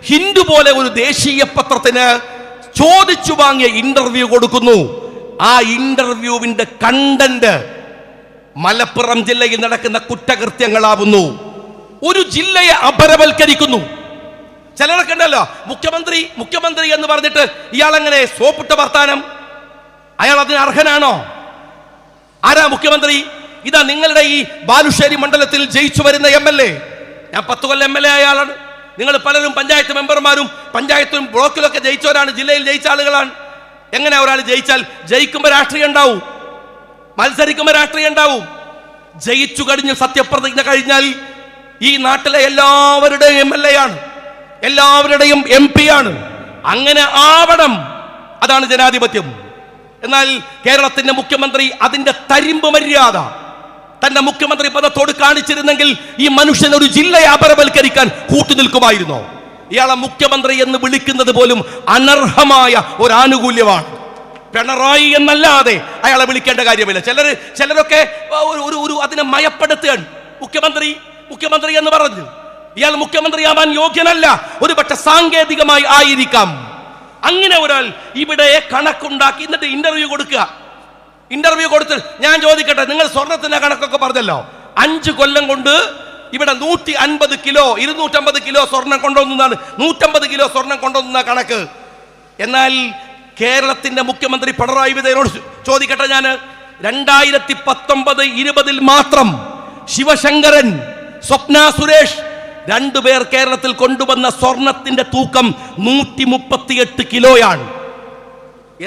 ഹിന്ദു പോലെ ഒരു ദേശീയ പത്രത്തിന് ചോദിച്ചു വാങ്ങിയ ഇന്റർവ്യൂ കൊടുക്കുന്നു. ആ ഇന്റർവ്യൂവിന്റെ കണ്ടന്റ് മലപ്പുറം ജില്ലയിൽ നടക്കുന്ന കുറ്റകൃത്യങ്ങളാവുന്നു. ഒരു ജില്ലയെ അപരവൽക്കരിക്കുന്നു. ചിലരൊക്കെ ഉണ്ടല്ലോ, മുഖ്യമന്ത്രി എന്ന് പറഞ്ഞിട്ട് ഇയാൾ എങ്ങനെ സോപ്പിട്ട വർത്താനം? അയാൾ അതിന് അർഹനാണോ? ആരാ മുഖ്യമന്ത്രി? ഇതാ നിങ്ങളുടെ ഈ ബാലുശ്ശേരി മണ്ഡലത്തിൽ ജയിച്ചു വരുന്ന MLA. ഞാൻ 10 കൊല്ലം MLA ആയ ആളാണ്. നിങ്ങൾ പലരും പഞ്ചായത്ത് മെമ്പർമാരും പഞ്ചായത്തും ബ്ലോക്കിലൊക്കെ ജയിച്ചവരാണ്, ജില്ലയിൽ ജയിച്ച ആളുകളാണ്. എങ്ങനെ ഒരാൾ ജയിക്കുമ്പോൾ രാഷ്ട്രീയം ഉണ്ടാവും, മത്സരിക്കുമ്പോൾ രാഷ്ട്രീയം ഉണ്ടാവും. ജയിച്ചു കഴിഞ്ഞ് സത്യപ്രതിജ്ഞ കഴിഞ്ഞാൽ ഈ നാട്ടിലെ എല്ലാവരുടെയും MLA ആണ്, എല്ലാവരുടെയും MP ആണ്. അങ്ങനെ ആവണം. അതാണ് ജനാധിപത്യം. എന്നാൽ കേരളത്തിന്റെ മുഖ്യമന്ത്രി അതിന്റെ തരിമ്പ് മര്യാദ തന്റെ മുഖ്യമന്ത്രി പദത്തോട് കാണിച്ചിരുന്നെങ്കിൽ ഈ മനുഷ്യൻ ഒരു ജില്ലയെ അപരവൽക്കരിക്കാൻ കൂട്ടുനിൽക്കുമായിരുന്നോ? ഇയാളെ മുഖ്യമന്ത്രി എന്ന് വിളിക്കുന്നത് പോലും അനർഹമായ ഒരു ആനുകൂല്യമാണ്. പിണറായി എന്നല്ലാതെ അയാളെ വിളിക്കേണ്ട കാര്യമില്ല. ചിലരൊക്കെ അതിനെ മയപ്പെടുത്തുകയാണ്. മുഖ്യമന്ത്രി എന്ന് പറഞ്ഞു. ഇയാൾ മുഖ്യമന്ത്രിയാവാൻ യോഗ്യനല്ല. ഒരു പക്ഷെ സാങ്കേതികമായി ആയിരിക്കാം. അങ്ങനെ ഒരാൾ ഇവിടെ കണക്കുണ്ടാക്കി എന്നിട്ട് ഇന്റർവ്യൂ കൊടുത്ത് ഞാൻ ചോദിക്കട്ടെ, നിങ്ങൾ സ്വർണത്തിന്റെ കണക്കൊക്കെ പറഞ്ഞല്ലോ. 5 കൊല്ലം കൊണ്ട് ഇവിടെ 150 കിലോ 250 കിലോ സ്വർണം കൊണ്ടുവന്നതാണ്, 150 കിലോ സ്വർണം കൊണ്ടുവന്ന കണക്ക്. എന്നാൽ കേരളത്തിന്റെ മുഖ്യമന്ത്രി പിണറായി വിജയനോട് ചോദിക്കട്ടെ, ഞാൻ 2019-20 മാത്രം ശിവശങ്കരൻ, സ്വപ്ന സുരേഷ് 2 പേർ കേരളത്തിൽ കൊണ്ടുവന്ന സ്വർണത്തിന്റെ തൂക്കം 138 കിലോയാണ്.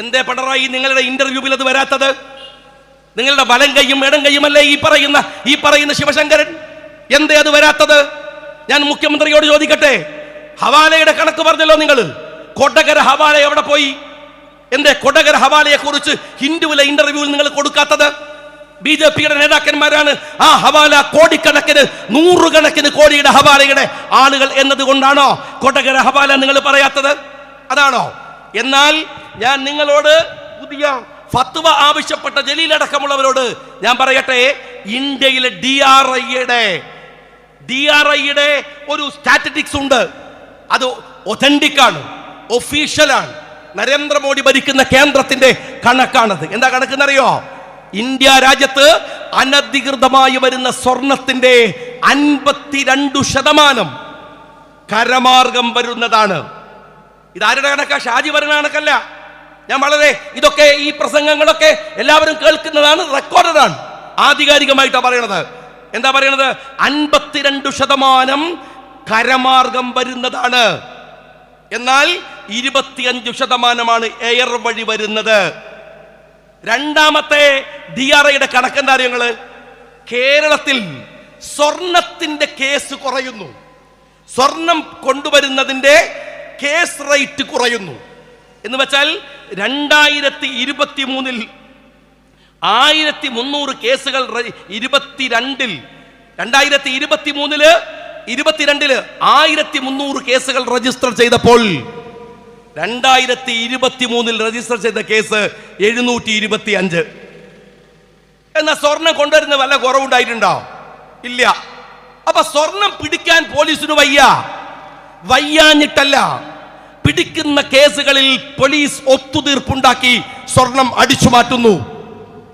എന്തേ പിണറായി നിങ്ങളുടെ ഇന്റർവ്യൂവിൽ അത് വരാത്തത്? നിങ്ങളുടെ വലം കൈയും ഇടം കൈയുമല്ലേ ഈ പറയുന്ന ശിവശങ്കരൻ? എന്തേ അത് വരാത്തത്? ഞാൻ മുഖ്യമന്ത്രിയോട് ചോദിക്കട്ടെ, ഹവാലയുടെ കണക്ക് പറഞ്ഞല്ലോ നിങ്ങൾ. കൊടകര ഹവാല എവിടെ പോയി? എന്തേ കൊടകര ഹവാലയെ കുറിച്ച് ഹിന്ദുവിലെ ഇന്റർവ്യൂവിൽ നിങ്ങൾ കൊടുക്കാത്തത്? BJPയുടെ നേതാക്കന്മാരാണ് ആ ഹവാല കോടിക്കണക്കിന് 100 കണക്കിന് കോടിയുടെ ഹവാലയുടെ ആളുകൾ എന്നതുകൊണ്ടാണോ കൊടകര ഹവാല നിങ്ങൾ പറയാത്തത്? അതാണോ? എന്നാൽ ഞാൻ നിങ്ങളോട് പുതിയ ഫത്വ ആവശ്യപ്പെട്ട ജലീലടക്കമുള്ളവരോട് ഞാൻ പറയട്ടെ, ഇന്ത്യയിലെ DRIയുടെ ഒരു സ്റ്റാറ്റിസ്റ്റിക്സ് ഉണ്ട്. അത് ഒതന്റിക് ആണ്, ഒഫീഷ്യലാണ്. നരേന്ദ്രമോദി ഭരിക്കുന്ന കേന്ദ്രത്തിന്റെ കണക്കാണത്. എന്താ കണക്കെന്നറിയോ? ഇന്ത്യ രാജ്യത്ത് അനധികൃതമായി വരുന്ന സ്വർണത്തിന്റെ 52% കരമാർഗം വരുന്നതാണ്. ഇതാരുടെ കണക്കാ? ഷാജി വരുന്ന കണക്കല്ല. ഞാൻ ഇതൊക്കെ ഈ പ്രസംഗങ്ങളൊക്കെ എല്ലാവരും കേൾക്കുന്നതാണ്, റെക്കോർഡാണ്, ആധികാരികമായിട്ടാണ് പറയണത്. എന്താ പറയണത്? 52% കരമാർഗം വരുന്നതാണ്. എന്നാൽ 25% എയർ വഴി വരുന്നത്. രണ്ടാമത്തെ DRIയുടെ കണക്കെന്താ അറിയങ്ങള്? കേരളത്തിൽ സ്വർണത്തിന്റെ കേസ് കുറയുന്നു, സ്വർണം കൊണ്ടുവരുന്നതിന്റെ കേസ് റേറ്റ് കുറയുന്നു. എന്ന് വെച്ചാൽ 2023 1300 കേസുകൾ 2022 1300 കേസുകൾ രജിസ്റ്റർ ചെയ്തപ്പോൾ 2023 രജിസ്റ്റർ ചെയ്ത കേസ് 725. എന്നാ സ്വർണം കൊണ്ടുവരുന്ന വല്ല കുറവുണ്ടായിട്ടുണ്ടോ? ഇല്ല. അപ്പൊ സ്വർണം പിടിക്കാൻ പോലീസിന് വയ്യാഞ്ഞിട്ടല്ല, പിടിക്കുന്ന കേസുകളിൽ പോലീസ് ഒത്തുതീർപ്പുണ്ടാക്കി സ്വർണം അടിച്ചു മാറ്റുന്നു.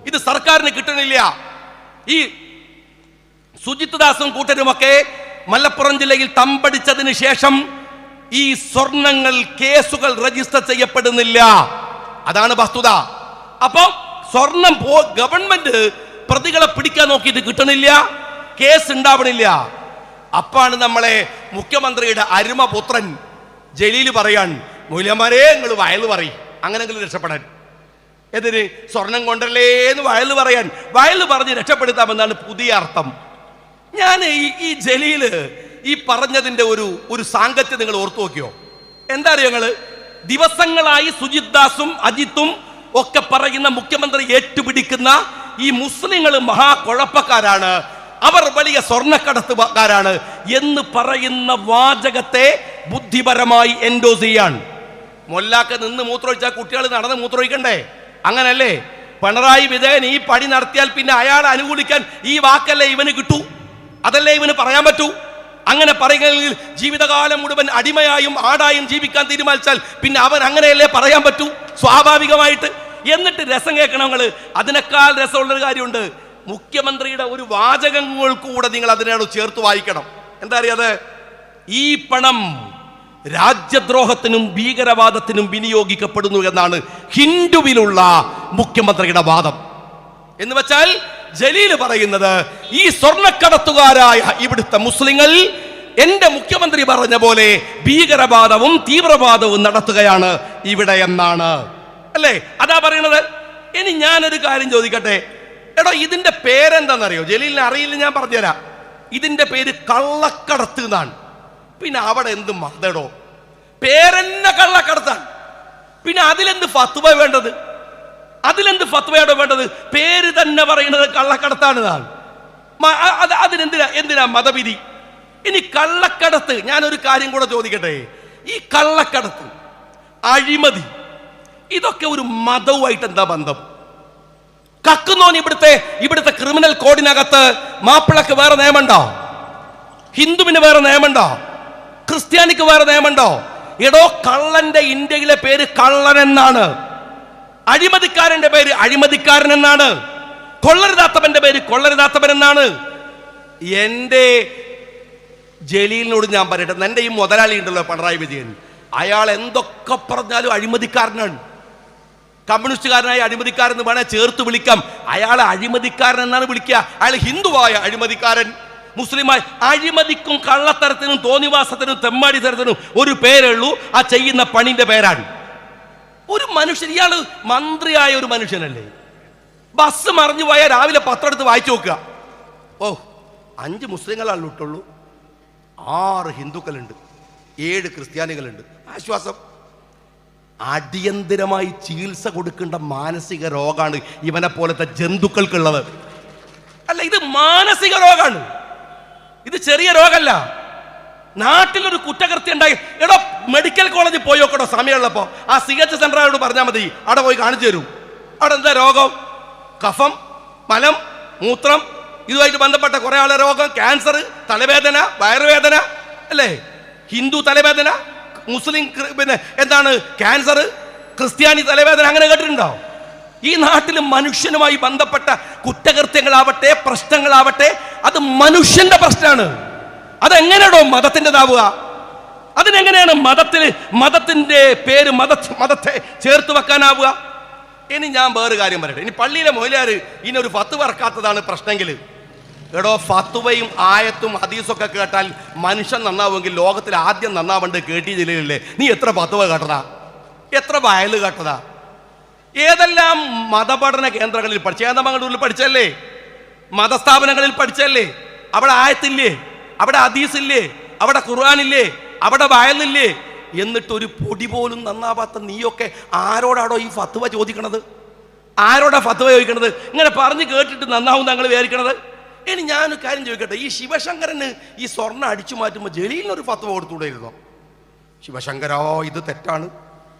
ഇത് സർക്കാരിന് കിട്ടണില്ല. ഈ സുജിത് ദാസും കൂട്ടരുമൊക്കെ മലപ്പുറം ജില്ലയിൽ തമ്പടിച്ചതിന് ശേഷം ഈ സ്വർണങ്ങൾ കേസുകൾ രജിസ്റ്റർ ചെയ്യപ്പെടുന്നില്ല. അതാണ് വസ്തുത. അപ്പൊ സ്വർണം ഗവൺമെന്റ് പ്രതികളെ പിടിക്കാൻ നോക്കിയിട്ട് കിട്ടണില്ല, കേസ് ഉണ്ടാവണില്ല. അപ്പാണ് നമ്മളെ മുഖ്യമന്ത്രിയുടെ അരുമപുത്രൻ ജലീൽ പറയാൻ, മൂല്യന്മാരെ നിങ്ങൾ വയല് പറയും, അങ്ങനെങ്കിലും രക്ഷപ്പെടാൻ. എതിന് സ്വർണം കൊണ്ടല്ലേ എന്ന് വയല് പറയാൻ, വയല് പറഞ്ഞ് രക്ഷപ്പെടുത്താമെന്നാണ് പുതിയ അർത്ഥം. ഞാൻ ഈ ജലീല് ഈ പറഞ്ഞതിന്റെ ഒരു സാങ്കത്യം നിങ്ങൾ ഓർത്തു നോക്കിയോ? എന്താ അറിയോ നിങ്ങള്? ദിവസങ്ങളായി സുജിത് ദാസും അജിത്തും ഒക്കെ പറയുന്ന മുഖ്യമന്ത്രി ഏറ്റുപിടിക്കുന്ന ഈ മുസ്ലിങ്ങൾ മഹാകുഴപ്പക്കാരാണ്, അവർ വലിയ സ്വർണ്ണക്കടത്തുകാരാണ് എന്ന് പറയുന്ന വാചകത്തെ ബുദ്ധിപരമായി എൻഡോസ് ചെയ്യാൻ. മൊല്ലാക്ക് നിന്ന് മൂത്രമൊഴിച്ചാൽ കുട്ടികൾ നടന്ന് മൂത്രമൊഴിക്കണ്ടേ? അങ്ങനല്ലേ? പിണറായി വിജയൻ ഈ പണി നടത്തിയാൽ പിന്നെ അയാളെ അനുകൂലിക്കാൻ ഈ വാക്കല്ലേ ഇവന് കിട്ടൂ? അതല്ലേ ഇവന് പറയാൻ പറ്റൂ? അങ്ങനെ പറയുകയാണെങ്കിൽ ജീവിതകാലം മുഴുവൻ അടിമയായും ആടായും ജീവിക്കാൻ തീരുമാനിച്ചാൽ പിന്നെ അവൻ അങ്ങനെയല്ലേ പറയാൻ പറ്റൂ സ്വാഭാവികമായിട്ട്. എന്നിട്ട് രസം കേൾക്കണങ്ങൾ. അതിനേക്കാൾ രസമുള്ളൊരു കാര്യമുണ്ട്. മുഖ്യമന്ത്രിയുടെ ഒരു വാചകങ്ങൾ കൂടെ നിങ്ങൾ അതിനോട് ചേർത്ത് വായിക്കണം. എന്താ അറിയാതെ, ഈ പണം രാജ്യദ്രോഹത്തിനും ഭീകരവാദത്തിനും വിനിയോഗിക്കപ്പെടുന്നു എന്നാണ് ഹിന്ദുവിലുള്ള മുഖ്യമന്ത്രിയുടെ വാദം. എന്ന് വെച്ചാൽ ജലീൽ പറയുന്നത് ഈ സ്വർണ്ണക്കടത്തുകാരായ ഇവിടുത്തെ മുസ്ലിങ്ങൾ എന്റെ മുഖ്യമന്ത്രി പറഞ്ഞ പോലെ ഭീകരവാദവും തീവ്രവാദവും നടത്തുകയാണ് ഇവിടെ എന്നാണ്. അല്ലേ? അതാ പറയുന്നത്. ഇനി ഞാനൊരു കാര്യം ചോദിക്കട്ടെ. എടോ, ഇതിന്റെ പേരെന്താണെന്നറിയോ? ജലീലിനെ അറിയില്ല, ഞാൻ പറഞ്ഞുതരാം. ഇതിന്റെ പേര് കള്ളക്കടത്ത് എന്നാണ്. പിന്നെ അവിടെ എന്ത് മതടോ? പേരെന്നെ കള്ളക്കടത്താൻ. പിന്നെ അതിലെന്ത് ഫത്വ വേണ്ടത്? അതിലെന്ത് ഫത്വയാണോ വേണ്ടത്? പേര് തന്നെ പറയുന്നത് കള്ളക്കടത്താണ്. എന്തിനാ മതവിധി? ഇനി കള്ളക്കടത്ത്, ഞാനൊരു കാര്യം കൂടെ ചോദിക്കട്ടെ. ഈ കള്ളക്കടത്ത്, അഴിമതി, ഇതൊക്കെ ഒരു മതവുമായിട്ട് എന്താ ബന്ധം? കക്കുന്നോൻ ഇവിടുത്തെ ക്രിമിനൽ കോഡിനകത്ത് മാപ്പിളക്ക് വേറെ നിയമമുണ്ടോ? ഹിന്ദുവിന് വേറെ നിയമമുണ്ടോ? ക്രിസ്ത്യാനിക്ക് വേറെ നിയമമുണ്ടോ? എടോ, കള്ളന്റെ ഇന്ത്യയിലെ പേര് കള്ളൻ എന്നാണ്. അഴിമതിക്കാരന്റെ പേര് അഴിമതിക്കാരൻ എന്നാണ്. കൊള്ളരുതാത്തവന്റെ പേര് കൊള്ളരുതാത്തവൻ എന്നാണ്. എന്റെ ജലീലിനോട് ഞാൻ പറയട്ടെ, എന്റെ ഈ മുതലാളി ഉണ്ടല്ലോ പിണറായി വിജയൻ, അയാൾ എന്തൊക്കെ പറഞ്ഞാലും അഴിമതിക്കാരനാണ്. കമ്മ്യൂണിസ്റ്റുകാരനായ അഴിമതിക്കാരെന്ന് വേണേൽ ചേർത്ത് വിളിക്കാം. അയാളെ അഴിമതിക്കാരൻ എന്നാണ് വിളിക്കുക. അയാൾ ഹിന്ദുവായ അഴിമതിക്കാരൻ, മുസ്ലിമായ അഴിമതിക്കും കള്ളത്തരത്തിനും തോന്നിവാസത്തിനും തെമ്മാടിത്തരത്തിനും ഒരു പേരുള്ളൂ, ആ ചെയ്യുന്ന പണിന്റെ പേരാണ്. ഒരു മനുഷ്യൻ, ഇയാള് മന്ത്രിയായ ഒരു മനുഷ്യനല്ലേ? ബസ് മറിഞ്ഞു പോയാൽ രാവിലെ പത്രം എടുത്ത് വായിച്ചു നോക്കുക. ഓ, 5 മുസ്ലിങ്ങളാണ് ഇട്ടുള്ളൂ, 6 ഹിന്ദുക്കളുണ്ട്, 7 ക്രിസ്ത്യാനികളുണ്ട്. ആശ്വാസം. അടിയന്തരമായി ചികിത്സ കൊടുക്കേണ്ട മാനസിക രോഗമാണ് ഇവനെ പോലത്തെ ജന്തുക്കൾക്കുള്ളത്. അല്ല, ഇത് മാനസിക രോഗമാണ്, ഇത് ചെറിയ രോഗമല്ല. നാട്ടിലൊരു കുറ്റകൃത്യം ഉണ്ടായി, എടോ മെഡിക്കൽ കോളേജിൽ പോയി നോക്കടോ സമയമുള്ളപ്പോ. ആ CH സെന്ററോട് പറഞ്ഞാൽ മതി, അവിടെ പോയി കാണിച്ചു തരും. അവിടെ എന്താ രോഗം? കഫം, മലം, മൂത്രം, ഇതുമായിട്ട് ബന്ധപ്പെട്ട കുറെ ആളെ രോഗം. ക്യാൻസർ, തലവേദന, വയറുവേദന, അല്ലേ? ഹിന്ദു തലവേദന, മുസ്ലിം പിന്നെ എന്താണ് ക്യാൻസർ, ക്രിസ്ത്യാനി തലവേദന, അങ്ങനെ കേട്ടിട്ടുണ്ടോ? ഈ നാട്ടിൽ മനുഷ്യനുമായി ബന്ധപ്പെട്ട കുറ്റകൃത്യങ്ങളാവട്ടെ പ്രശ്നങ്ങളാവട്ടെ, അത് മനുഷ്യന്റെ പ്രശ്നമാണ്. അതെങ്ങനെയാണോ മതത്തിൻ്റെതാവുക? അതിനെങ്ങനെയാണ് മതത്തിന്റെ പേര് മതത്തെ ചേർത്ത് വെക്കാനാവുക? ഇനി ഞാൻ വേറൊരു കാര്യം പറയട്ടെ. ഇനി പള്ളിയിലെ മൊയിലാര് ഇനൊരു ഫത്വ ഇറക്കാത്തതാണ് പ്രശ്നമെങ്കിൽ, എടോ, ഫത്വയും ആയത്തും ഹദീസൊക്കെ കേട്ടാൽ മനുഷ്യൻ നന്നാവുമെങ്കിൽ ലോകത്തിൽ ആദ്യം നന്നാവേണ്ടത് KT ജലീലല്ലേ? നീ എത്ര ഫത്വ കേട്ടതാ? എത്ര വയല് കേട്ടതാ? ഏതെല്ലാം മതപഠന കേന്ദ്രങ്ങളിൽ ചേന്ദമംഗളൂരിൽ പഠിച്ചല്ലേ? മതസ്ഥാപനങ്ങളിൽ പഠിച്ചല്ലേ? അവിടെ ആയത്തില്ലേ? അവിടെ ഹദീസില്ലേ? അവിടെ ഖുർആനില്ലേ? അവിടെ വയലില്ലേ? എന്നിട്ട് ഒരു പൊടി പോലും നന്നാവാത്ത നീയൊക്കെ ആരോടാണോ ഈ ഫത്വ ചോദിക്കണത്? ആരോടാ ഫത്വ ചോദിക്കണത്? ഇങ്ങനെ പറഞ്ഞ് കേട്ടിട്ട് നന്നാവും താങ്കൾ വിചാരിക്കണത്? ഇനി ഞാനൊരു കാര്യം ചോദിക്കട്ടെ. ഈ ശിവശങ്കരന് ഈ സ്വർണ്ണം അടിച്ചു മാറ്റുമ്പോൾ ജലീലിനൊരു ഫത്വ കൊടുത്തുകൂടെയിരുന്നോ? ശിവശങ്കരോ, ഇത് തെറ്റാണ്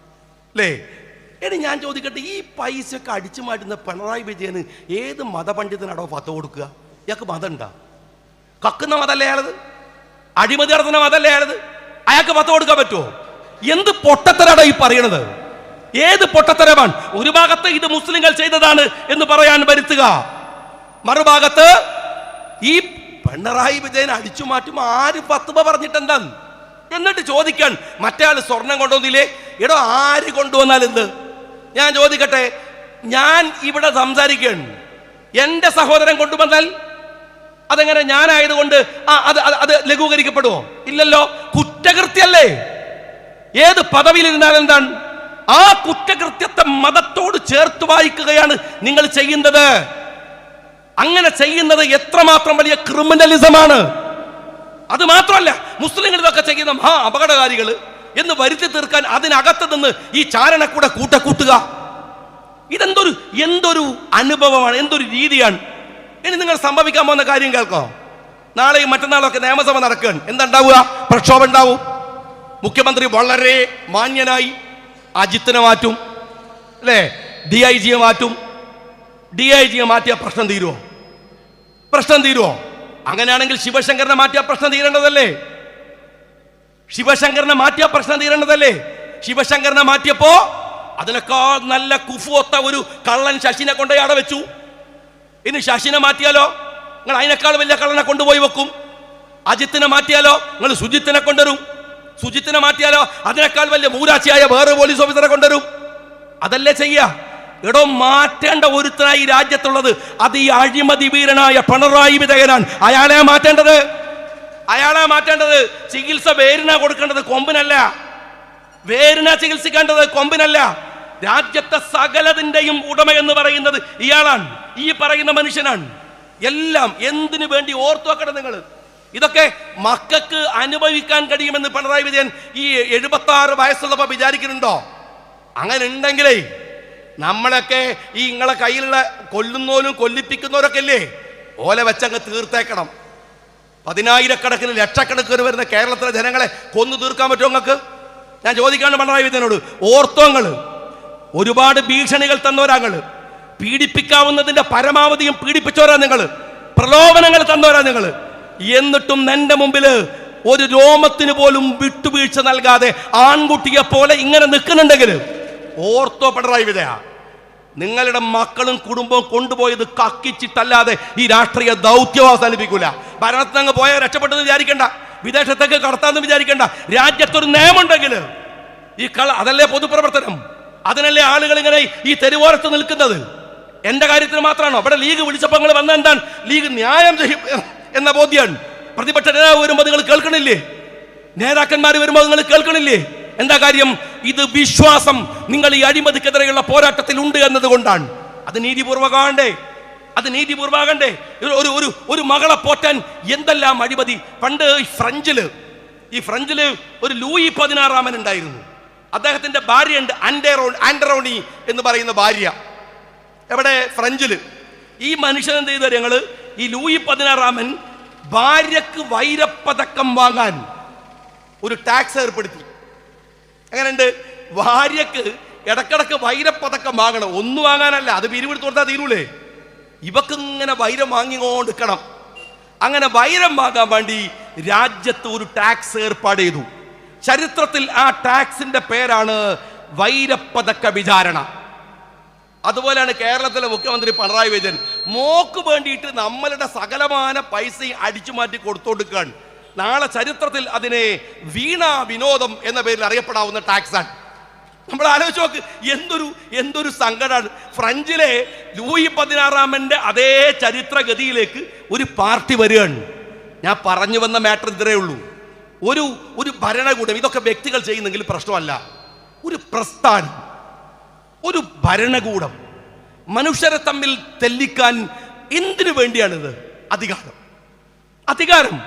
അല്ലേ? ഇനി ഞാൻ ചോദിക്കട്ടെ, ഈ പൈസയൊക്കെ അടിച്ചു മാറ്റുന്ന പിണറായി വിജയന് ഏത് മതപണ്ഡിതനാണോ ഫത്വ കൊടുക്കുക? ഇയാൾക്ക് മതം ഉണ്ടാ? കക്കുന്ന മതല്ലേ അയാളത്? അഴിമതി നടത്തുന്ന മതല്ലേ അയാളത്? അയാൾക്ക് ഫത്വ കൊടുക്കാൻ പറ്റുമോ? എന്ത് പൊട്ടത്തരാണോ ഈ പറയണത്? ഏത് പൊട്ടത്തരമാണ്? ഒരു ഭാഗത്ത് ഇത് മുസ്ലിങ്ങൾ ചെയ്തതാണ് എന്ന് പറയാൻ വരുത്തുക, മറുഭാഗത്ത് ഈ പിണറായി വിജയൻ അടിച്ചു മാറ്റും ആര് ഫത്വ പറഞ്ഞിട്ടെന്താ? എന്നിട്ട് ചോദിക്കാൻ മറ്റേ ആൾ സ്വർണം കൊണ്ടുവന്നില്ലേ? എടോ, ആര് കൊണ്ടുവന്നാൽ എന്ത്? ഞാൻ ചോദിക്കട്ടെ, ഞാൻ ഇവിടെ സംസാരിക്കുകയാണ്, എന്റെ സഹോദരൻ കൊണ്ടുവന്നാൽ അതെങ്ങനെ ഞാനായതുകൊണ്ട് അത് ലഘൂകരിക്കപ്പെടുമോ? ഇല്ലല്ലോ. കുറ്റകൃത്യല്ലേ? ഏത് പദവിയിലിരുന്നാൽ എന്താണ്? ആ കുറ്റകൃത്യത്തെ മതത്തോട് ചേർത്ത് വായിക്കുകയാണ് നിങ്ങൾ ചെയ്യുന്നത്. അങ്ങനെ ചെയ്യുന്നത് എത്രമാത്രം വലിയ ക്രിമിനലിസമാണ്. അത് മാത്രമല്ല, മുസ്ലിങ്ങൾ ഇതൊക്കെ ചെയ്യുന്ന മഹാ അപകടകാരികൾ എന്ന് വരുത്തി തീർക്കാൻ അതിനകത്ത് നിന്ന് ഈ ചാരണക്കൂടെ കൂട്ടുക. എന്തൊരു അനുഭവമാണ്, എന്തൊരു രീതിയാണ്. ഇനി നിങ്ങൾ സംഭവിക്കാൻ പോകുന്ന കാര്യം കേൾക്കോ. നാളെയും മറ്റന്നാളൊക്കെ നിയമസഭ നടക്കുകയാണ്. എന്താ ഉണ്ടാവുക? പ്രക്ഷോഭം ഉണ്ടാവും. മുഖ്യമന്ത്രി വളരെ മാന്യനായി അജിത്തിനെ മാറ്റും, അല്ലേ? DIGയെ മാറ്റും. DIGയെ മാറ്റിയ പ്രശ്നം തീരുമോ? അങ്ങനെയാണെങ്കിൽ ശിവശങ്കരനെ മാറ്റിയ പ്രശ്നം തീരേണ്ടതല്ലേ? ശിവശങ്കരനെ മാറ്റിയ പ്രശ്നം തീരേണ്ടതല്ലേ? ശിവശങ്കരനെ മാറ്റിയപ്പോ അതിനേക്കാൾ നല്ല കുഫുവൊത്ത ഒരു കള്ളൻ ശശിനെ കൊണ്ടുപോയി അവിടെ വെച്ചു. ഇനി ശശിനെ മാറ്റിയാലോ നിങ്ങൾ അതിനേക്കാൾ വലിയ കള്ളനെ കൊണ്ടുപോയി വെക്കും. അജിത്തിനെ മാറ്റിയാലോ നിങ്ങൾ സുജിത്തിനെ കൊണ്ടുവരും. സുജിത്തിനെ മാറ്റിയാലോ അതിനേക്കാൾ വലിയ മൂരാച്ചിയായ വേറെ പോലീസ് ഓഫീസറെ കൊണ്ടുവരും. അതല്ലേ ചെയ്യാ? എടോ, മാറ്റേണ്ട ഒരുത്തനായി ഈ രാജ്യത്തുള്ളത് അത് ഈ അഴിമതി വീരനായ പിണറായി വിജയനാണ്. അയാളെ മാറ്റേണ്ടത്. ചികിത്സ വേരിനാ കൊടുക്കേണ്ടത്, കൊമ്പിനല്ല. വേരിനാ ചികിത്സിക്കേണ്ടത്, കൊമ്പിനല്ല. രാജ്യത്തെ സകലതിന്റെയും ഉടമ എന്ന് പറയുന്നത് ഇയാളാണ്, ഈ പറയുന്ന മനുഷ്യനാണ്. എല്ലാം എന്തിനു വേണ്ടി ഓർത്തു വെക്കണം നിങ്ങൾ. ഇതൊക്കെ മക്കൾക്ക് അനുഭവിക്കാൻ കഴിയുമെന്ന് പിണറായി വിജയൻ ഈ 76 വയസ്സുള്ളപ്പോ വിചാരിക്കുന്നുണ്ടോ? അങ്ങനെ ഉണ്ടെങ്കിലേ നമ്മളൊക്കെ ഈ നിങ്ങളെ കയ്യിലുള്ള കൊല്ലുന്നോലും കൊല്ലിപ്പിക്കുന്നവരൊക്കെ ഇല്ലേ, ഓല വെച്ചങ്ങ് തീർത്തേക്കണം. 10,000-കണക്കിന് ലക്ഷക്കണക്കിന് വരുന്ന കേരളത്തിലെ ജനങ്ങളെ കൊന്നു തീർക്കാൻ പറ്റുമോ നിങ്ങൾക്ക്? ഞാൻ ചോദിക്കാണ് പിണറായി വിജയനോട്. ഓർത്തോങ്ങൾ ഒരുപാട് ഭീഷണികൾ തന്നവരാങ്ങൾ, പീഡിപ്പിക്കാവുന്നതിന്റെ പരമാവധിയും പീഡിപ്പിച്ചവരാ നിങ്ങൾ, പ്രലോഭനങ്ങൾ തന്നവരാ നിങ്ങൾ. എന്നിട്ടും എന്റെ മുമ്പിൽ ഒരു രോമത്തിന് പോലും വിട്ടുവീഴ്ച നൽകാതെ ആൺകുട്ടിയെ പോലെ ഇങ്ങനെ നിൽക്കുന്നുണ്ടെങ്കിൽ ഓർത്തോ പിണറായി വിജയ, നിങ്ങളുടെ മക്കളും കുടുംബവും കൊണ്ടുപോയത് കക്കിച്ചിട്ടല്ലാതെ ഈ രാഷ്ട്രീയ ദൗത്യം അവസാനിപ്പിക്കൂല. ഭരണത്തിൽ അങ്ങ് പോയാൽ രക്ഷപ്പെട്ടെന്ന് വിചാരിക്കേണ്ട, വിദേശത്തേക്ക് കടത്താന്ന് വിചാരിക്കേണ്ട. രാജ്യത്തൊരു നിയമമുണ്ടെങ്കിൽ ഈ അതല്ലേ പൊതുപ്രവർത്തനം, അതിനല്ലേ ആളുകൾ ഇങ്ങനെ ഈ തെരുവോരത്ത് നിൽക്കുന്നത്. എന്റെ കാര്യത്തിന് മാത്രമാണോ? ഇവിടെ ലീഗ് വിളിച്ചപ്പോൾ നിങ്ങൾ വന്ന എന്താണ്? ലീഗ് ന്യായം ചെയ്യും എന്ന ബോധ്യമാണ്. പ്രതിപക്ഷ നേതാവ് വരുമ്പോൾ നിങ്ങൾ കേൾക്കണില്ലേ? നേതാക്കന്മാർ വരുമ്പോൾ നിങ്ങൾ കേൾക്കണില്ലേ? എന്താ കാര്യം? ഇത് വിശ്വാസം നിങ്ങൾ ഈ അഴിമതിക്കെതിരെയുള്ള പോരാട്ടത്തിൽ ഉണ്ട് എന്നതുകൊണ്ടാണ്. അത് നീതിപൂർവകമാകണ്ടേ? ഒരു മകളെ പോറ്റാൻ എന്തെല്ലാം അഴിമതി. പണ്ട് ഈ ഫ്രഞ്ചില് ഒരു ലൂയി 16 ഉണ്ടായിരുന്നു. അദ്ദേഹത്തിന്റെ ഭാര്യയുണ്ട്, ആൻഡറോണി എന്ന് പറയുന്ന ഭാര്യ. എവിടെ? ഫ്രഞ്ചില്. ഈ മനുഷ്യൻ എന്ത് ചെയ്തു? ഞങ്ങള് ഈ ലൂയി 16 ഭാര്യക്ക് വൈരപ്പതക്കം വാങ്ങാൻ ഒരു ടാക്സ് ഏർപ്പെടുത്തി. അങ്ങനെയുണ്ട്, ഭാര്യക്ക് ഇടക്കിടക്ക് വൈരപ്പതക്കം വാങ്ങണം. ഒന്നും വാങ്ങാനല്ല, അത് പിരിവെടുത്ത് കൊടുത്താൽ തീരൂലേ. ഇവക്ക് ഇങ്ങനെ വൈരം വാങ്ങിക്കൊണ്ടിരിക്കണം. അങ്ങനെ വൈരം വാങ്ങാൻ വേണ്ടി രാജ്യത്ത് ഒരു ടാക്സ് ഏർപ്പാട് ചെയ്തു. ചരിത്രത്തിൽ ആ ടാക്സിന്റെ പേരാണ് വൈരപ്പതക്ക വിചാരണ. അതുപോലെയാണ് കേരളത്തിലെ മുഖ്യമന്ത്രി പിണറായി വിജയൻ മോക്ക് വേണ്ടിയിട്ട് നമ്മളുടെ സകലമാന പൈസയും അടിച്ചു മാറ്റി കൊടുത്തോടുക്കുകയാണ്. നാളെ ചരിത്രത്തിൽ അതിനെ വീണ വിനോദം എന്ന പേരിൽ അറിയപ്പെടാവുന്ന ടാക്സാണ്. നമ്മൾ ആലോചിച്ച് നോക്ക്, എന്തൊരു സങ്കടമാണ്. ഫ്രഞ്ചിലെ ലൂയി 16 അതേ ചരിത്രഗതിയിലേക്ക് ഒരു പാർട്ടി വരികയാണ്. ഞാൻ പറഞ്ഞു വന്ന മാറ്റർ ഇത്രയേ ഉള്ളൂ. ഒരു ഭരണകൂടം, ഇതൊക്കെ വ്യക്തികൾ ചെയ്യുന്നെങ്കിൽ പ്രശ്നമല്ല, ഒരു പ്രസ്ഥാനം, ഒരു ഭരണകൂടം മനുഷ്യരെ തമ്മിൽ തെല്ലിക്കാൻ എന്തിനു വേണ്ടിയാണിത്? അധികാരം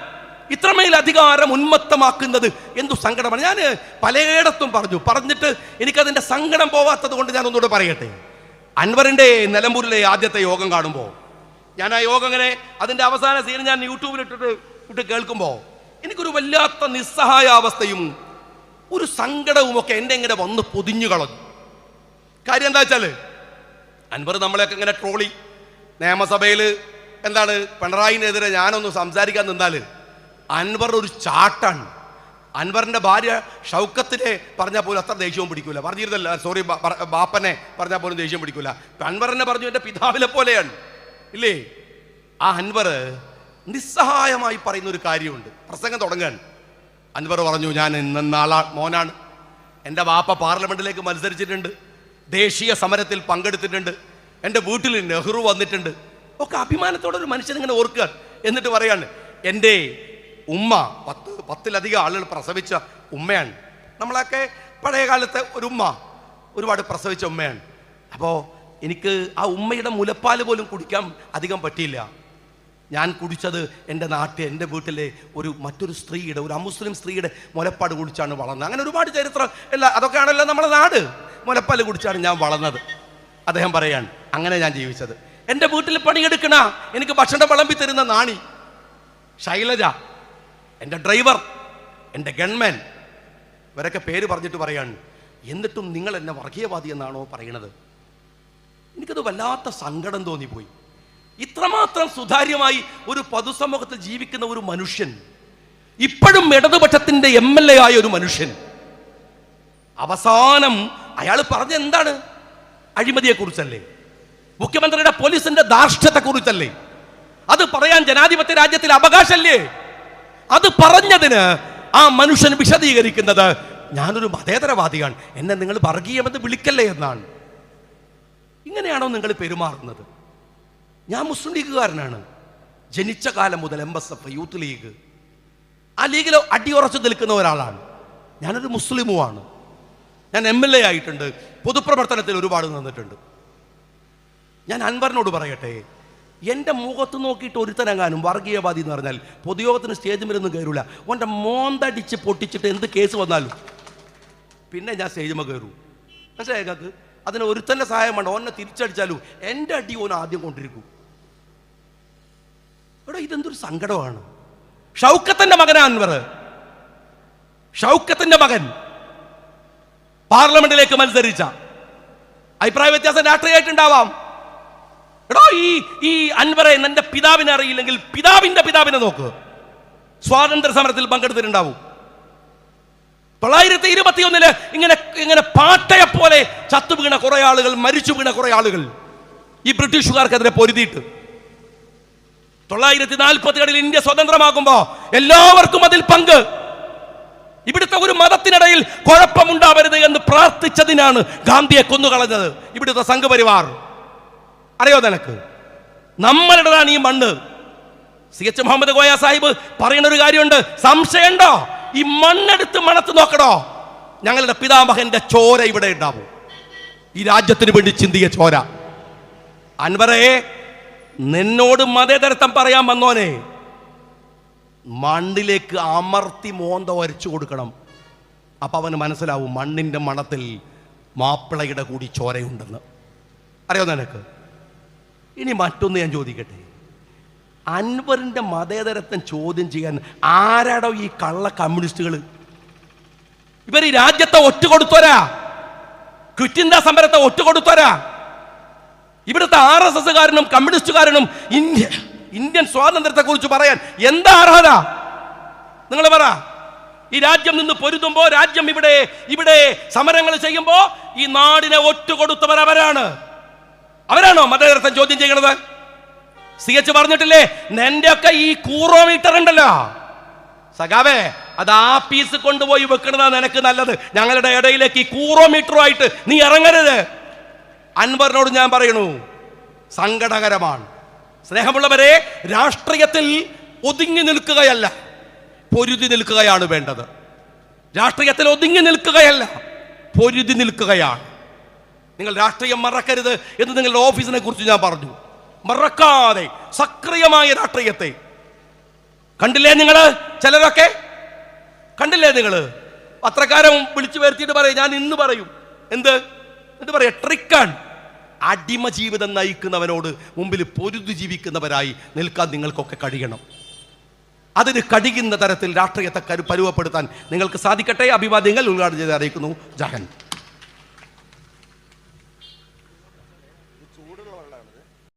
ഇത്രമേൽ അധികാരം ഉന്മത്തമാക്കുന്നത് എന്തു സങ്കടമാണ്. ഞാൻ പലയിടത്തും പറഞ്ഞിട്ട് എനിക്കതിൻ്റെ സങ്കടം പോവാത്തത് കൊണ്ട് ഞാൻ ഒന്നുകൂടെ പറയട്ടെ. അൻവറിൻ്റെ നിലമ്പൂരിലെ ആദ്യത്തെ യോഗം കാണുമ്പോൾ, ഞാൻ ആ യോഗം ഇങ്ങനെ അതിൻ്റെ അവസാന സീൻ ഞാൻ യൂട്യൂബിൽ ഇട്ട് കേൾക്കുമ്പോൾ എനിക്കൊരു വല്ലാത്ത നിസ്സഹായാവസ്ഥയും ഒരു സങ്കടവും ഒക്കെ എൻ്റെ ഇങ്ങനെ വന്ന് പൊതിഞ്ഞു കളഞ്ഞു. കാര്യം എന്താ വെച്ചാൽ, അൻവർ നമ്മളെയൊക്കെ ഇങ്ങനെ ട്രോളി നിയമസഭയിൽ എന്താണ് പിണറായിനെതിരെ ഞാനൊന്ന് സംസാരിക്കാൻ നിന്നാൽ അൻവർ ഒരു ചാട്ടാണ്. അൻവറിൻ്റെ ഭാര്യ ഷൗക്കത്തിനെ പറഞ്ഞാൽ പോലും അത്ര ദേഷ്യവും പിടിക്കൂല. പറഞ്ഞിരുന്നല്ല, സോറി, ബാപ്പനെ പറഞ്ഞാൽ പോലും ദേഷ്യം പിടിക്കൂല. അൻവറിനെ പറഞ്ഞു എൻ്റെ പിതാവിലെ പോലെയാണ്, ഇല്ലേ? ആ അൻവർ നിസ്സഹായമായി പറയുന്ന ഒരു കാര്യമുണ്ട്. പ്രസംഗം തുടങ്ങാൻ അൻവർ പറഞ്ഞു, ഞാൻ ഇന്നാളാ മോനാണ്, എൻ്റെ ബാപ്പ പാർലമെന്റിലേക്ക് മത്സരിച്ചിട്ടുണ്ട്, ദേശീയ സമരത്തിൽ പങ്കെടുത്തിട്ടുണ്ട്, എൻ്റെ വീട്ടിൽ നെഹ്റു വന്നിട്ടുണ്ട്, ഒക്കെ അഭിമാനത്തോടെ ഒരു മനുഷ്യൻ ഇങ്ങനെ ഓർക്കുക. എന്നിട്ട് പറയാണ്, എൻ്റെ ഉമ്മ 10-ലധികം ആളുകൾ പ്രസവിച്ച ഉമ്മയാണ്. നമ്മളൊക്കെ പഴയ കാലത്തെ ഒരു ഉമ്മ ഒരുപാട് പ്രസവിച്ച ഉമ്മയാണ്. അപ്പോൾ എനിക്ക് ആ ഉമ്മയുടെ മുലപ്പാൽ പോലും കുടിക്കാൻ അധികം പറ്റിയില്ല. ഞാൻ കുടിച്ചത് എൻ്റെ വീട്ടിലെ മറ്റൊരു സ്ത്രീയുടെ, ഒരു അമുസ്ലിം സ്ത്രീയുടെ മുലപ്പാട് കുടിച്ചാണ് വളർന്നത്. അങ്ങനെ ഒരുപാട് ചരിത്രം അതൊക്കെയാണല്ലോ നമ്മുടെ നാട്. മുലപ്പാൽ കുടിച്ചാണ് ഞാൻ വളർന്നത്. അദ്ദേഹം പറയാണ്, അങ്ങനെ ഞാൻ ജീവിച്ചത്. എൻ്റെ വീട്ടിൽ പണിയെടുക്കണ, എനിക്ക് ഭക്ഷണം വിളമ്പി തരുന്ന നാണി, ശൈലജ, എൻ്റെ ഡ്രൈവർ, എൻ്റെ ഗൺമാൻ, ഇവരൊക്കെ പേര് പറഞ്ഞിട്ട് പറയാണ്, എന്നിട്ടും നിങ്ങൾ എന്നെ വർഗീയവാദി എന്നാണോ പറയണത്? എനിക്കത് വല്ലാത്ത സങ്കടം തോന്നിപ്പോയി. ഇത്രമാത്രം സുതാര്യമായി ഒരു പൊതുസമൂഹത്തിൽ ജീവിക്കുന്ന ഒരു മനുഷ്യൻ, ഇപ്പോഴും ഇടതുപക്ഷത്തിന്റെ MLA ആയ ഒരു മനുഷ്യൻ, അവസാനം അയാൾ പറഞ്ഞ എന്താണ്? അഴിമതിയെ കുറിച്ചല്ലേ, മുഖ്യമന്ത്രിയുടെ പോലീസിന്റെ ധാർഷ്ട്യത്തെ കുറിച്ചല്ലേ? അത് പറയാൻ ജനാധിപത്യ രാജ്യത്തിൽ അവകാശമല്ലേ? അത് പറഞ്ഞതിന് ആ മനുഷ്യൻ വിശദീകരിക്കുന്നത് ഞാനൊരു മതേതരവാദിയാണ്, എന്നെ നിങ്ങൾ വർഗീയമെന്ന് വിളിക്കല്ലേ എന്നാണ്. ഇങ്ങനെയാണോ നിങ്ങൾ പെരുമാറുന്നത്? ഞാൻ മുസ്ലിം ലീഗുകാരനാണ്, ജനിച്ച കാലം മുതൽ MSF യൂത്ത് ലീഗ്, ആ ലീഗിൽ അടിയുറച്ചു നിൽക്കുന്ന ഒരാളാണ്. ഞാനൊരു മുസ്ലിമുമാണ്. ഞാൻ MLA ആയിട്ടുണ്ട്, പൊതുപ്രവർത്തനത്തിൽ ഒരുപാട് നിന്നിട്ടുണ്ട്. ഞാൻ അൻവറിനോട് പറയട്ടെ, എൻ്റെ മുഖത്ത് നോക്കിയിട്ട് ഒരുത്തനങ്ങാനും വർഗീയവാദി എന്ന് പറഞ്ഞാൽ പൊതുയോഗത്തിന് സ്റ്റേജിൽ കയറൂല. ഓൻ്റെ മോന്തടിച്ച് പൊട്ടിച്ചിട്ട് എന്ത് കേസ് വന്നാലും പിന്നെ ഞാൻ സ്റ്റേജിൽ കയറൂ. മനസ്സിലായി ഞങ്ങൾക്ക്? അതിന് ഒരുത്തൻ്റെ സഹായം വേണ്ട. ഓനെ തിരിച്ചടിച്ചാലും എൻ്റെ അടി ഓൻ ആദ്യം കൊണ്ടിരിക്കും. എടാ, ഇതെന്തൊരു സങ്കടമാണ്. ഷൗക്കത്തിന്റെ മകനാ അൻവർ. ഷൗക്കത്തിന്റെ മകൻ പാർലമെന്റിലേക്ക് മത്സരിച്ച, അഭിപ്രായ വ്യത്യാസം രാഷ്ട്രീയമായിട്ടുണ്ടാവാം. എടോ, ഈ അൻവറെ നിന്റെ പിതാവിനെ അറിയില്ലെങ്കിൽ പിതാവിന്റെ പിതാവിനെ നോക്ക്. സ്വാതന്ത്ര്യ സമരത്തിൽ പങ്കെടുത്തിട്ടുണ്ടാവും. 921 ഇങ്ങനെ പാട്ടയെ പോലെ ചത്തു വീണ കുറെ ആളുകൾ, മരിച്ചു വീണ കുറെ ആളുകൾ ഈ ബ്രിട്ടീഷുകാർക്കെതിരെ പൊരുതിയിട്ട്. 947 ഇന്ത്യ സ്വതന്ത്രമാകുമ്പോ എല്ലാവർക്കും അതിൽ പങ്ക്. ഇവിടുത്തെ ഒരു മതത്തിനിടയിൽ കുഴപ്പമുണ്ടാവരുത് എന്ന് പ്രാർത്ഥിച്ചതിനാണ് ഗാന്ധിയെ കൊന്നുകളഞ്ഞത് ഇവിടുത്തെ സംഘപരിവാർ. അറിയോ നിനക്ക്? നമ്മളുടേതാണ് ഈ മണ്ണ്. CH മുഹമ്മദ് കോയ സാഹിബ് പറയുന്ന ഒരു കാര്യമുണ്ട്, സംശയമുണ്ടോ? ഈ മണ്ണെടുത്ത് മണത്ത് നോക്കണോ? ഞങ്ങളുടെ പിതാമഹന്റെ ചോര ഇവിടെ ഉണ്ടാവും, ഈ രാജ്യത്തിന് വേണ്ടി ചിന്തിയ ചോര. അൻവറേ, നിന്നോട് മതേതരത്വം പറയാൻ വന്നോനെ, മണ്ണിലേക്ക് അമർത്തി മോന്ത വരച്ചു കൊടുക്കണം. അപ്പൊ അവന് മനസ്സിലാവും മണ്ണിന്റെ മണത്തിൽ മാപ്പിളയുടെ കൂടി ചോരയുണ്ടെന്ന്. അറിയോ നിനക്ക്? ഇനി മറ്റൊന്ന് ഞാൻ ചോദിക്കട്ടെ, അൻവറിന്റെ മതേതരത്വം ചോദ്യം ചെയ്യാൻ ആരാടോ ഈ കള്ള കമ്മ്യൂണിസ്റ്റുകൾ? ഇവർ ഈ രാജ്യത്തെ ഒറ്റുകൊടുത്തോരാ, ക്വിറ്റ് ഇന്ത്യ സമരത്തെ ഒറ്റുകൊടുത്തോരാ. ഇവിടുത്തെ RSSകാരനും കമ്മ്യൂണിസ്റ്റുകാരനും ഇന്ത്യൻ സ്വാതന്ത്ര്യത്തെ കുറിച്ച് പറയാൻ എന്താ അർഹത? നിങ്ങൾ പറ. ഈ രാജ്യം നിന്ന് പൊരുതുമ്പോ, രാജ്യം ഇവിടെ സമരങ്ങൾ ചെയ്യുമ്പോ ഈ നാടിനെ ഒറ്റുകൊടുത്തവർ അവരാണോ മതേതരത്വം ചോദ്യം ചെയ്യണത്? CH പറഞ്ഞിട്ടില്ലേ, നിന്റെ ഒക്കെ ഈ കൂറോമീറ്റർ ഉണ്ടല്ലോ സഖാവേ, അത് ആപ്പീസ് കൊണ്ടുപോയി വെക്കണതാ നിനക്ക് നല്ലത്. ഞങ്ങളുടെ ഇടയിലേക്ക് ഈ കൂറോമീറ്ററുമായിട്ട് നീ ഇറങ്ങരുത്. അൻവറിനോട് ഞാൻ പറയണു, സങ്കടകരമാണ്. സ്നേഹമുള്ളവരെ, രാഷ്ട്രീയത്തിൽ ഒതുങ്ങി നിൽക്കുകയല്ല, പൊരുതി നിൽക്കുകയാണ് വേണ്ടത്. രാഷ്ട്രീയത്തിൽ ഒതുങ്ങി നിൽക്കുകയല്ല, പൊരുതി നിൽക്കുകയാണ്. നിങ്ങൾ രാഷ്ട്രീയം മറക്കരുത് എന്ന് നിങ്ങളുടെ ഓഫീസിനെ കുറിച്ച് ഞാൻ പറഞ്ഞു. മറക്കാതെ സക്രിയമായ രാഷ്ട്രീയത്തെ കണ്ടില്ലേ നിങ്ങൾ? ചിലരൊക്കെ കണ്ടില്ലേ നിങ്ങൾ? പത്രക്കാരൻ വിളിച്ചു വരുത്തിയിട്ട് പറയും, ഞാൻ ഇന്ന് പറയും എന്ത് പറയാ, ട്രിക്കാണ്. അടിമ ജീവിതം നയിക്കുന്നവനോട് മുമ്പിൽ പൊരുതി ജീവിക്കുന്നവരായി നിൽക്കാൻ നിങ്ങൾക്കൊക്കെ കഴിയണം. അതിന് കഴിയുന്ന തരത്തിൽ രാഷ്ട്രീയത്തെ പരുവപ്പെടുത്താൻ നിങ്ങൾക്ക് സാധിക്കട്ടെ. അഭിവാദ്യങ്ങൾ ഉദ്ഘാടനം ചെയ്ത് അറിയിക്കുന്നു. ജഹൻ.